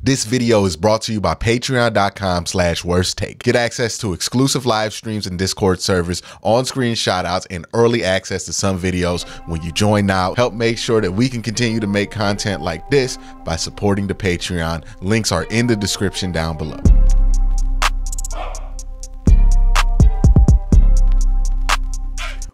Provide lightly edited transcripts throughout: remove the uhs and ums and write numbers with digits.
This video is brought to you by patreon.com/worsttake. Get access to exclusive live streams and Discord servers, on-screen shoutouts, and early access to some videos when you join now. Help make sure that we can continue to make content like this by supporting the Patreon. Links are in the description down below.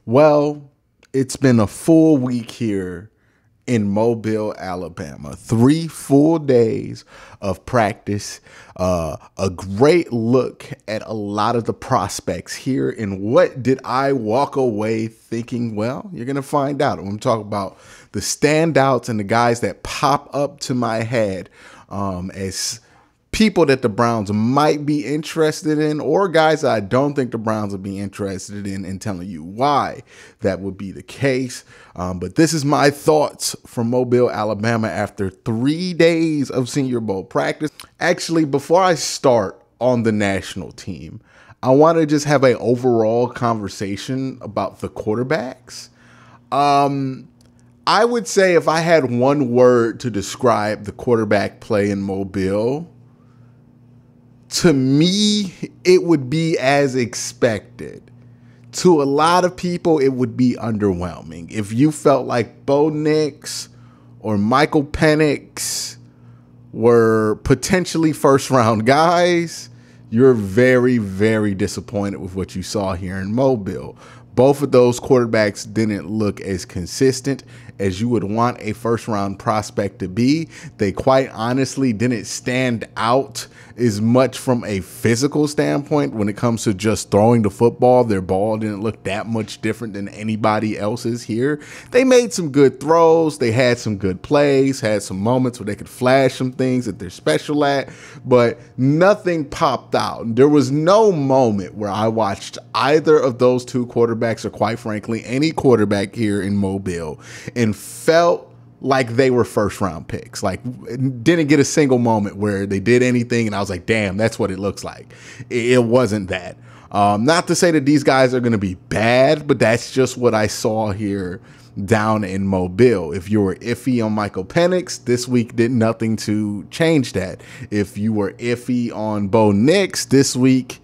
Well, it's been a full week here in Mobile, Alabama. 3 full days of practice, a great look at a lot of the prospects here. And what did I walk away thinking? Well, you're going to find out. I'm going to talk about the standouts and the guys that pop up to my head as people that the Browns might be interested in, or guys that I don't think the Browns would be interested in, and telling you why that would be the case. But this is my thoughts from Mobile, Alabama after 3 days of Senior Bowl practice. Actually, before I start on the national team, I want to just have an overall conversation about the quarterbacks. I would say if I had one word to describe the quarterback play in Mobile, to me, it would be as expected. To a lot of people, it would be underwhelming. If you felt like Bo Nix or Michael Penix were potentially first-round guys, you're very, very disappointed with what you saw here in Mobile. Both of those quarterbacks didn't look as consistent as you would want a first-round prospect to be. They quite honestly didn't stand out as much from a physical standpoint when it comes to just throwing the football. Their ball didn't look that much different than anybody else's here. They made some good throws. They had some good plays, had some moments where they could flash some things that they're special at, but nothing popped out. There was no moment where I watched either of those two quarterbacks, or quite frankly, any quarterback here in Mobile, and felt like they were first round picks. Like, didn't get a single moment where they did anything and I was like, damn, that's what it looks like. It wasn't that. Not to say that these guys are going to be bad, but that's just what I saw here down in Mobile. If you were iffy on Michael Penix, this week did nothing to change that. If you were iffy on Bo Nix, this week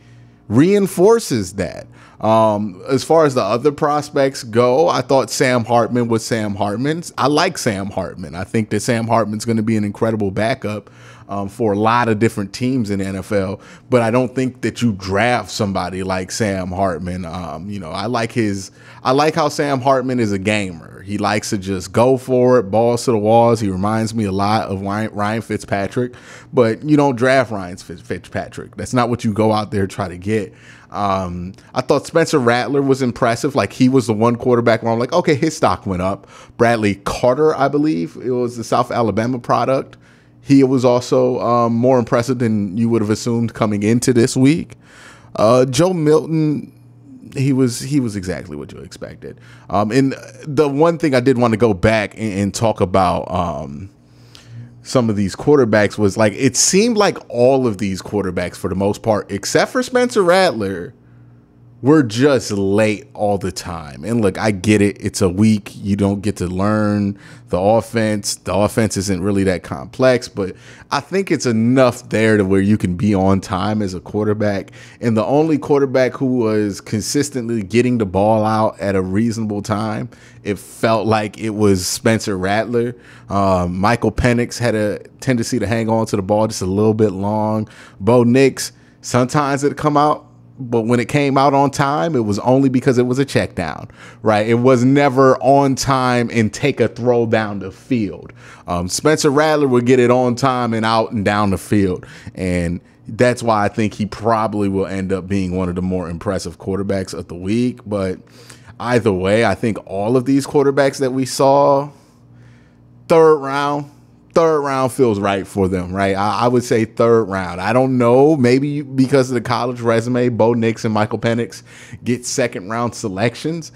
reinforces that. As far as the other prospects go, I thought Sam Hartman was Sam Hartman. I like Sam Hartman. I think that Sam Hartman's going to be an incredible backup for a lot of different teams in the NFL, but I don't think that you draft somebody like Sam Hartman. I like how Sam Hartman is a gamer. He likes to just go for it, balls to the walls. He reminds me a lot of Ryan Fitzpatrick, but you don't draft Ryan Fitzpatrick. That's not what you go out there and try to get. I thought Spencer Rattler was impressive. Like, he was the one quarterback where I'm like, okay, his stock went up. Bradley Carter, I believe, it was the South Alabama product. He was also more impressive than you would have assumed coming into this week. Joe Milton, he was exactly what you expected. And the one thing I did want to go back and talk about some of these quarterbacks was, like, it seemed like all of these quarterbacks, for the most part, except for Spencer Rattler, were just late all the time. And look, I get it. It's a week. You don't get to learn the offense. The offense isn't really that complex, but I think it's enough there to where you can be on time as a quarterback. And the only quarterback who was consistently getting the ball out at a reasonable time, it felt like it was Spencer Rattler. Michael Penix had a tendency to hang on to the ball just a little bit long. Bo Nix, sometimes it'd come out, but when it came out on time, it was only because it was a check down, right? It was never on time and take a throw down the field. Spencer Rattler would get it on time and out and down the field. And that's why I think he probably will end up being one of the more impressive quarterbacks of the week. But either way, I think all of these quarterbacks that we saw, third round feels right for them, right? I would say third round. I don't know, maybe because of the college resume, Bo Nix and Michael Penix get second round selections.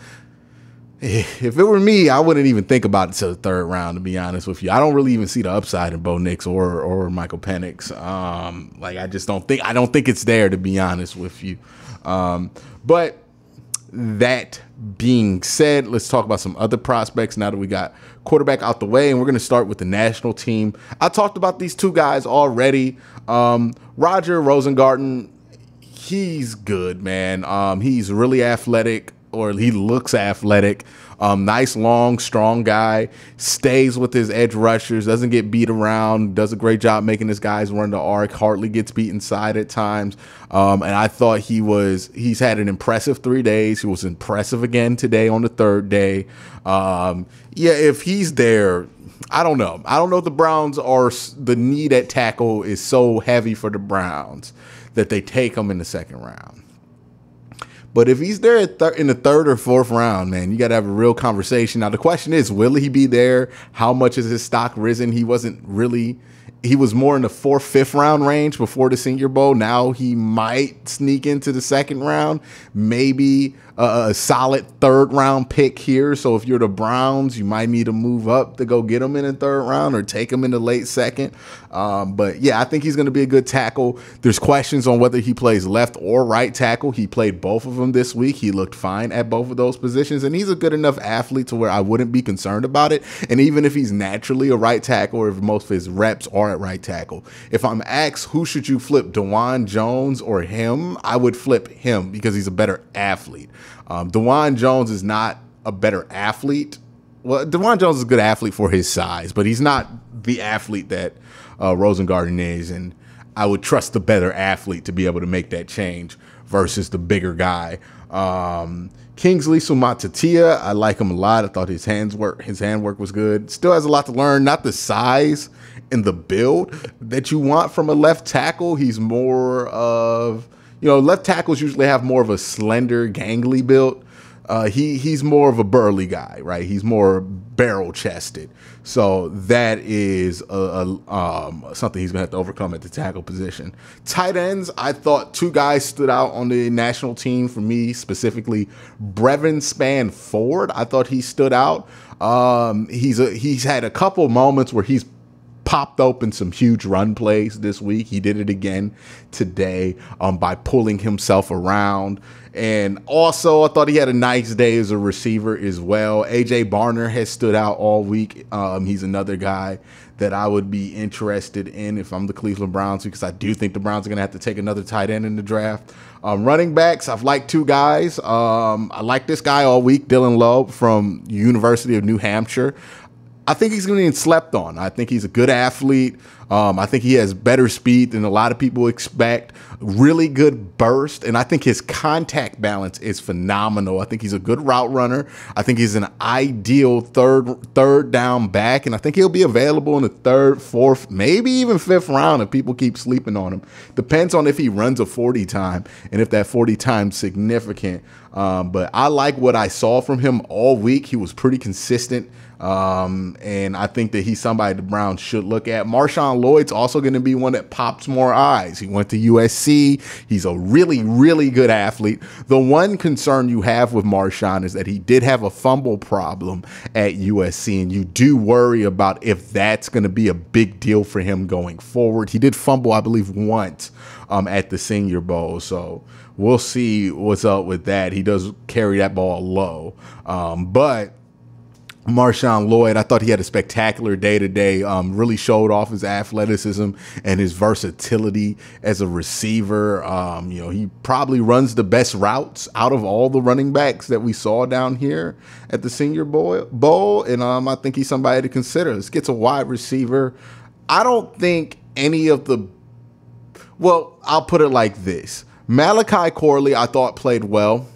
If it were me, I wouldn't even think about it till the third round, to be honest with you. I don't really even see the upside in Bo Nix or Michael Penix. I don't think it's there, to be honest with you. But That being said, let's talk about some other prospects now that we got quarterback out the way, and we're going to start with the national team. I talked about these two guys already. Roger Rosengarten, he's good, man. He's really athletic, or he looks athletic. Nice, long, strong guy. Stays with his edge rushers. Doesn't get beat around. Does a great job making his guys run the arc. Hardly gets beat inside at times. And I thought he's had an impressive 3 days. He was impressive again today on the third day. Yeah, if he's there, I don't know. I don't know if the Browns the need at tackle is so heavy for the Browns that they take him in the second round. But if he's there in the third or fourth round, man, you got to have a real conversation. Now, the question is, will he be there? How much has his stock risen? He was more in the fourth, fifth round range before the Senior Bowl. Now he might sneak into the second round, maybe a solid third round pick here. So if you're the Browns, you might need to move up to go get him in the third round or take him in the late second. But yeah, I think he's going to be a good tackle. There's questions on whether he plays left or right tackle. He played both of them this week. He looked fine at both of those positions, and he's a good enough athlete to where I wouldn't be concerned about it. And even if he's naturally a right tackle, or if most of his reps are at right tackle, if I'm asked who should you flip, DeJuan Jones or him, I would flip him because he's a better athlete. DeJuan Jones is not a better athlete. Well, DeJuan Jones is a good athlete for his size, but he's not the athlete that Rosengarten is, and I would trust the better athlete to be able to make that change versus the bigger guy. Kingsley Suamataia, I like him a lot. I thought his handwork was good. Still has a lot to learn. Not the size and the build that you want from a left tackle. He's more of, left tackles usually have more of a slender, gangly build. He's more of a burly guy, right? He's more barrel chested. So that is something he's going to have to overcome at the tackle position. Tight ends, I thought two guys stood out on the national team for me, specifically Brevin Spann-Ford. I thought he stood out. He's had a couple moments where he's popped open some huge run plays this week. He did it again today by pulling himself around. And also, I thought he had a nice day as a receiver as well. A.J. Barner has stood out all week. He's another guy that I would be interested in if I'm the Cleveland Browns, because I do think the Browns are going to have to take another tight end in the draft. Running backs, I've liked two guys. I like this guy all week, Dylan Loeb from University of New Hampshire. I think he's going to be slept on. I think he's a good athlete. I think he has better speed than a lot of people expect. Really good burst, and I think his contact balance is phenomenal. I think he's a good route runner. I think he's an ideal third down back, and I think he'll be available in the third, fourth, maybe even fifth round if people keep sleeping on him. Depends on if he runs a 40 time and if that 40 time is significant. But I like what I saw from him all week. He was pretty consistent. And I think that he's somebody the Browns should look at. Marshawn Lloyd's also going to be one that pops more eyes. He went to USC. He's a really, really good athlete. The one concern you have with Marshawn is that he did have a fumble problem at USC, and you do worry about if that's going to be a big deal for him going forward. He did fumble, I believe, once at the Senior Bowl, so we'll see what's up with that. He does carry that ball low, but Marshawn Lloyd, I thought he had a spectacular day today. Really showed off his athleticism and his versatility as a receiver. He probably runs the best routes out of all the running backs that we saw down here at the Senior Bowl. And I think he's somebody to consider. Let's get to wide receiver. I don't think any of the, well, I'll put it like this. Malachi Corley, I thought played well.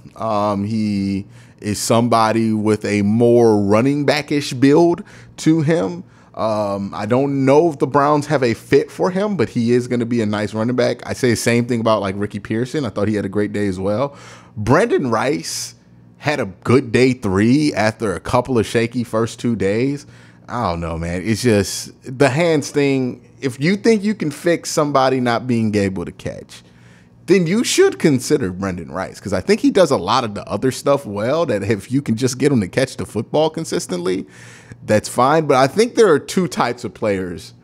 He is somebody with a more running back-ish build to him. I don't know if the Browns have a fit for him, but he is going to be a nice running back. I say the same thing about like Ricky Pearson. I thought he had a great day as well. Brendan Rice had a good day 3 after a couple of shaky first 2 days. I don't know, man. It's just the hands thing. If you think you can fix somebody not being able to catch, then you should consider Brendan Rice, because I think he does a lot of the other stuff well, that if you can just get him to catch the football consistently, that's fine. But I think there are two types of players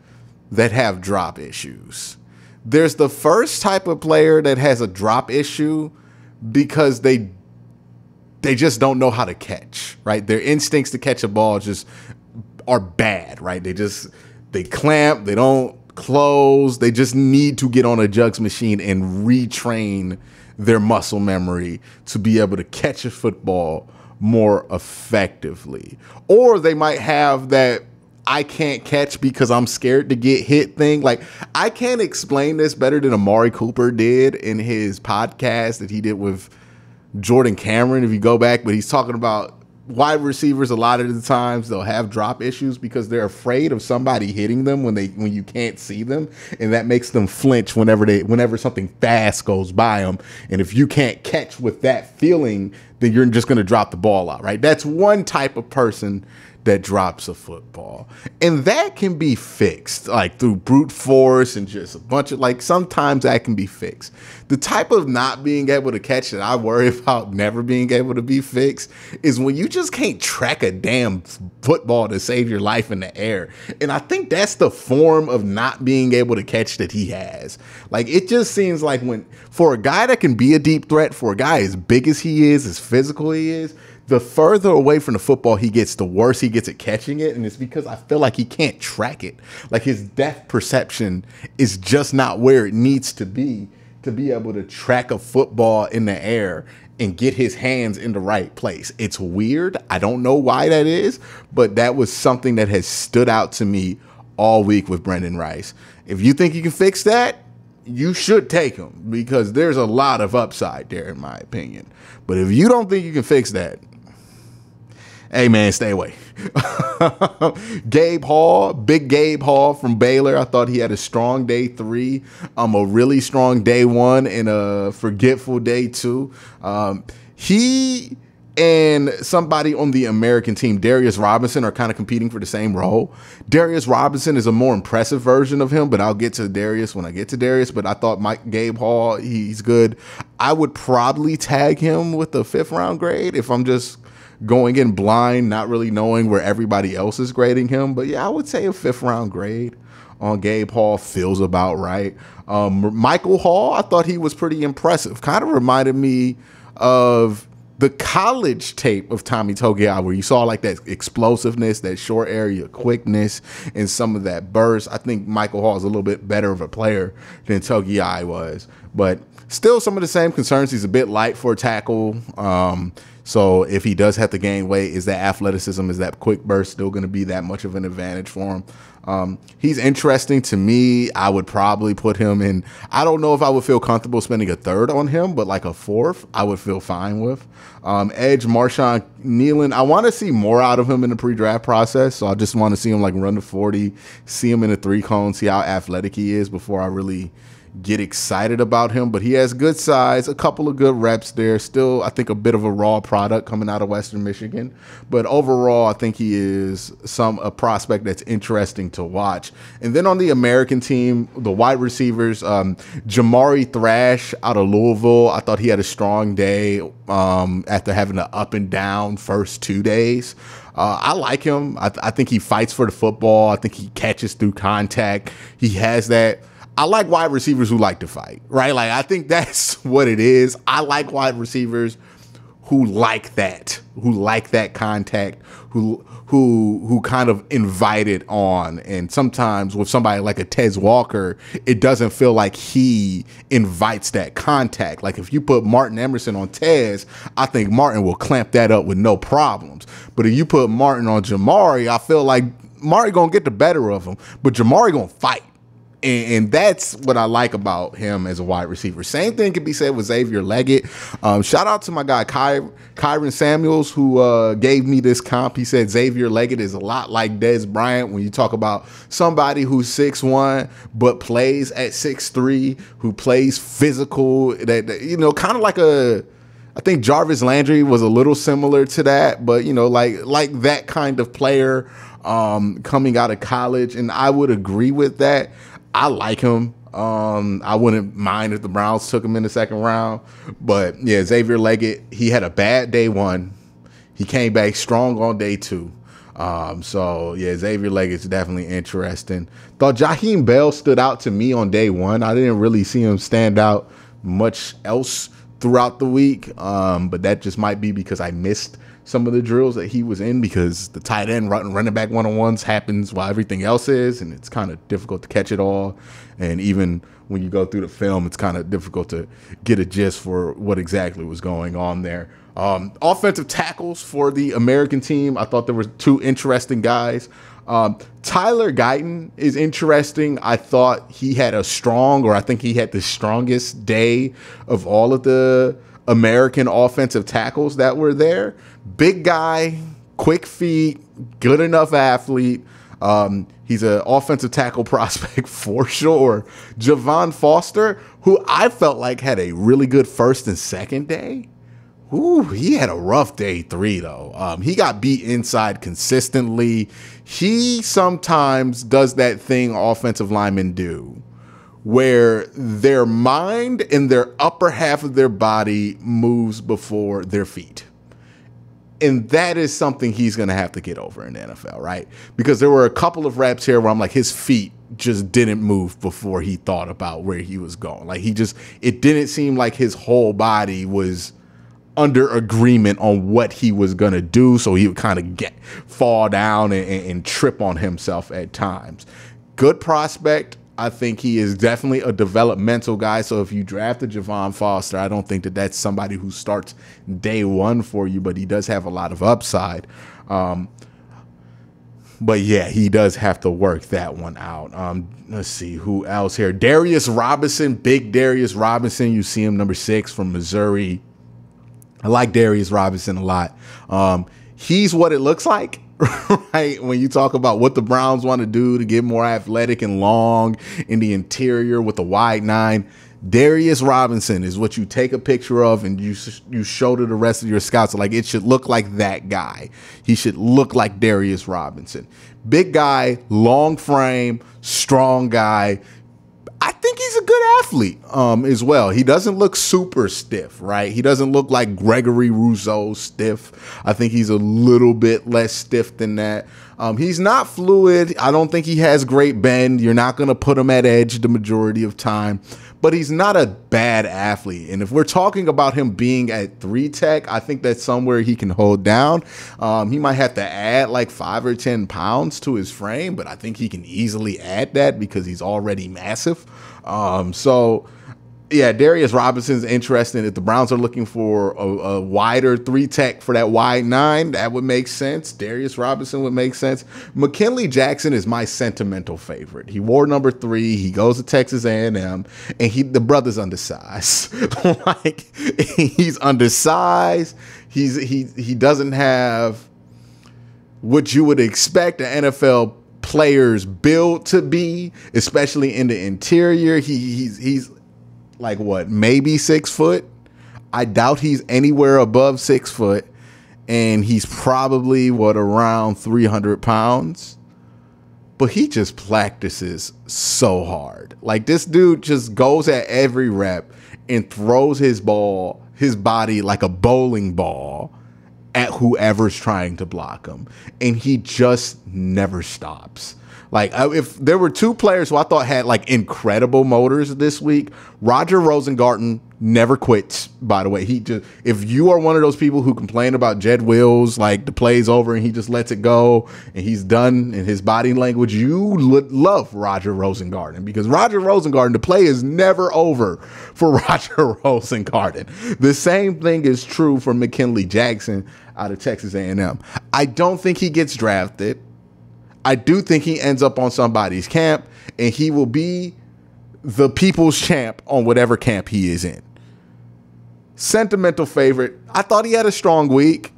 that have drop issues. There's the first type of player that has a drop issue because they they just don't know how to catch, right? Their instincts to catch a ball just are bad, right? They clamp, they don't close. They just need to get on a jugs machine and retrain their muscle memory to be able to catch a football more effectively. Or they might have that I can't catch because I'm scared to get hit thing. Like, I can't explain this better than Amari Cooper did in his podcast that he did with Jordan Cameron, if you go back, but he's talking about wide receivers. A lot of the times they'll have drop issues because they're afraid of somebody hitting them when you can't see them, and that makes them flinch whenever something fast goes by them. And if you can't catch with that feeling, then you're just going to drop the ball out, right? That's one type of person that drops a football, and that can be fixed like through brute force and just a bunch of, like, sometimes that can be fixed. The type of not being able to catch that I worry about never being able to be fixed is when you just can't track a damn football to save your life in the air. And I think that's the form of not being able to catch that he has. Like, it just seems like for a guy that can be a deep threat, for a guy as big as he is, as physical he is, the further away from the football he gets, the worse he gets at catching it. And it's because I feel like he can't track it. Like, his depth perception is just not where it needs to be able to track a football in the air and get his hands in the right place. It's weird. I don't know why that is, but that was something that has stood out to me all week with Brendan Rice. If you think you can fix that, you should take him, because there's a lot of upside there, in my opinion. But if you don't think you can fix that, hey, man, stay away. Gabe Hall, big Gabe Hall from Baylor. I thought he had a strong day 3, a really strong day 1, and a forgetful day 2. He and somebody on the American team, Darius Robinson, are kind of competing for the same role. Darius Robinson is a more impressive version of him, but I'll get to Darius when I get to Darius. But I thought Gabe Hall, he's good. I would probably tag him with a 5th round grade if I'm just going in blind, not really knowing where everybody else is grading him. But yeah, I would say a 5th round grade on Gabe Hall feels about right. Michael Hall, I thought he was pretty impressive. Kind of reminded me of the college tape of Tommy Togiai, where you saw like that explosiveness, that short area quickness, and some of that burst. I think Michael Hall is a little bit better of a player than Togiai was, but still some of the same concerns. He's a bit light for a tackle. So if he does have to gain weight, is that athleticism, is that quick burst still going to be that much of an advantage for him? He's interesting to me. I would probably put him in. I don't know if I would feel comfortable spending a 3rd on him, but like a 4th, I would feel fine with. Edge Marshawn Nealon, I want to see more out of him in the pre-draft process. So I just want to see him like run the 40, see him in a 3-cone, see how athletic he is before I really get excited about him. But he has good size, a couple of good reps there. Still, I think a bit of a raw product coming out of Western Michigan. But overall, I think he is a prospect that's interesting to watch. And then on the American team, the wide receivers, Jamari Thrash out of Louisville, I thought he had a strong day after having an up and down first 2 days. I like him. I think he fights for the football. I think he catches through contact. He has that. I like wide receivers who like to fight, right? Like, I think that's what it is. I like wide receivers who like that contact, who kind of invite it on. And sometimes with somebody like a Tez Walker, it doesn't feel like he invites that contact. Like, if you put Martin Emerson on Tez, I think Martin will clamp that up with no problems. But if you put Martin on Jamari, I feel like Martin gonna get the better of him, but Jamari gonna fight. And that's what I like about him as a wide receiver. Same thing can be said with Xavier Leggett. Shout out to my guy, Kyron Samuels, who gave me this comp. He said Xavier Leggett is a lot like Dez Bryant when you talk about somebody who's 6'1", but plays at 6'3", who plays physical, that you know, kind of like I think Jarvis Landry was a little similar to that, but, you know, like that kind of player coming out of college. And I would agree with that. I like him. I wouldn't mind if the Browns took him in the 2nd round. But, yeah, Xavier Leggett, he had a bad day 1. He came back strong on day 2. So, yeah, Xavier Leggett's definitely interesting. Thought Jaheim Bell stood out to me on day 1. I didn't really see him stand out much else throughout the week, but that just might be because I missed some of the drills that he was in, because the tight end running back one-on-ones happens while everything else is, and it's kind of difficult to catch it all. And even when you go through the film, it's kind of difficult to get a gist for what exactly was going on there. Offensive tackles for the American team, I thought there were two interesting guys. Tyler Guyton is interesting. I thought he had I think he had the strongest day of all of the American offensive tackles that were there. Big guy, quick feet, good enough athlete. He's an offensive tackle prospect for sure. Javon Foster, who I felt like had a really good first and second day. Ooh, he had a rough day 3 though. He got beat inside consistently. He sometimes does that thing offensive linemen do, where their mind and their upper half of their body moves before their feet. And that is something he's going to have to get over in the NFL, right? Because there were a couple of reps here where I'm like, his feet just didn't move before he thought about where he was going. Like it didn't seem like his whole body was under agreement on what he was going to do. So he would kind of fall down and trip on himself at times. Good prospect. I think he is definitely a developmental guy. So if you drafted Javon Foster, I don't think that that's somebody who starts day one for you, but he does have a lot of upside. But yeah, he does have to work that one out. Let's see who else here. Darius Robinson, big Darius Robinson. You see him, number 6 from Missouri. I like Darius Robinson a lot. He's what it looks like. Right, when you talk about what the Browns want to do to get more athletic and long in the interior with the wide 9, Darius Robinson is what you take a picture of and you show to the rest of your scouts. Like, it should look like that guy. He should look like Darius Robinson. Big guy, long frame, strong guy. I think he's a good athlete as well. He doesn't look super stiff, right? He doesn't look like Gregory Rousseau stiff. I think he's a little bit less stiff than that. He's not fluid. I don't think he has great bend. You're not going to put him at edge the majority of time, but he's not a bad athlete. And if we're talking about him being at 3 tech, I think that's somewhere he can hold down. He might have to add like 5 or 10 pounds to his frame, but I think he can easily add that because he's already massive. So yeah, Darius Robinson's interesting. If the Browns are looking for a wider 3 tech for that wide 9, that would make sense. Darius Robinson would make sense. McKinley Jackson is my sentimental favorite. He wore number 3. He goes to Texas A&M, and the brother's undersized. Like, he's undersized. He doesn't have what you would expect an NFL player's build to be, especially in the interior. He's like, what, maybe 6 foot? I doubt he's anywhere above 6 foot. And he's probably, around 300 pounds. But he just practices so hard. Like, this dude just goes at every rep and throws his body like a bowling ball at whoever's trying to block him. And he just never stops. Like, if there were 2 players who I thought had like incredible motors this week, Roger Rosengarten never quits, by the way. If you are one of those people who complain about Jed Wills, like the play's over and he just lets it go and he's done in his body language, you love Roger Rosengarten, because Roger Rosengarten, the play is never over for Roger Rosengarten. The same thing is true for McKinley Jackson out of Texas A&M. I don't think he gets drafted. I do think he ends up on somebody's camp, and he will be the people's champ on whatever camp he is in. Sentimental favorite. I thought he had a strong week.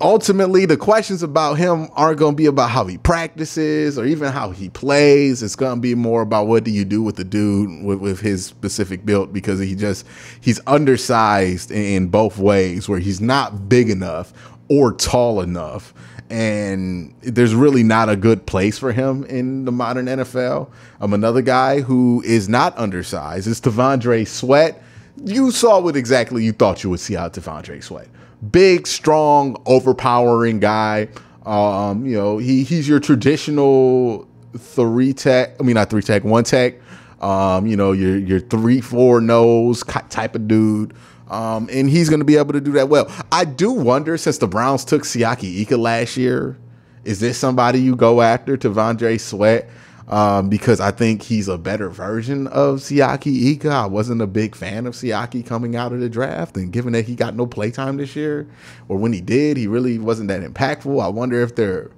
Ultimately, the questions about him aren't going to be about how he practices or even how he plays. It's going to be more about what do you do with the dude with his specific build, because he's undersized in both ways, where he's not big enough or tall enough. And there's really not a good place for him in the modern NFL. Another guy who is not undersized is T'Vondre Sweat. You saw what exactly you thought you would see out of T'Vondre Sweat. Big, strong, overpowering guy. He's your traditional 1 tech. You know, your 3-4 nose type of dude. And he's going to be able to do that well. I do wonder, since the Browns took Siaki Ika last year, is this somebody you go after, T'Vondre Sweat? Because I think he's a better version of Siaki Ika. I wasn't a big fan of Siaki coming out of the draft, and given that he got no playtime this year, or when he did, he really wasn't that impactful. I wonder if they're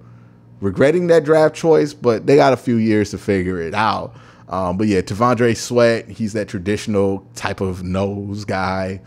regretting that draft choice, but they got a few years to figure it out. But yeah, T'Vondre Sweat, he's that traditional type of nose guy.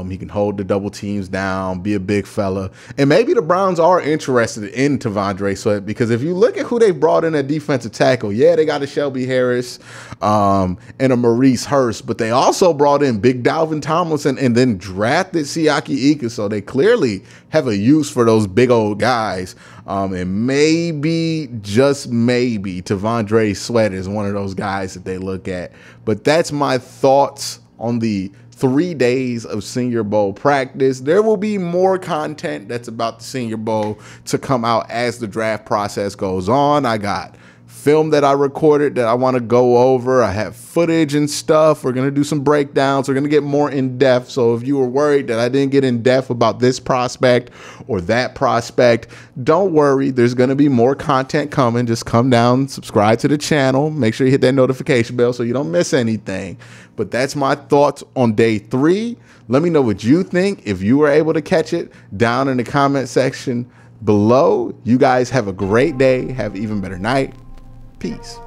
He can hold the double teams down, be a big fella. And maybe the Browns are interested in T'Vondre Sweat, because if you look at who they brought in at defensive tackle, yeah, they got a Shelby Harris and a Maurice Hurst, but they also brought in Big Dalvin Tomlinson and then drafted Siaki Ika. So they clearly have a use for those big old guys. And maybe, just maybe, T'Vondre Sweat is one of those guys that they look at. But that's my thoughts on the 3 days of Senior Bowl practice. There will be more content that's about the Senior Bowl to come out as the draft process goes on. I got film that I recorded that I want to go over. I have footage and stuff. We're going to do some breakdowns. We're going to get more in depth. So if you were worried that I didn't get in depth about this prospect or that prospect, don't worry. There's going to be more content coming. Just come down, subscribe to the channel. Make sure you hit that notification bell so you don't miss anything. But that's my thoughts on day 3. Let me know what you think. If you were able to catch it, down in the comment section below. You guys have a great day. Have an even better night. Peace.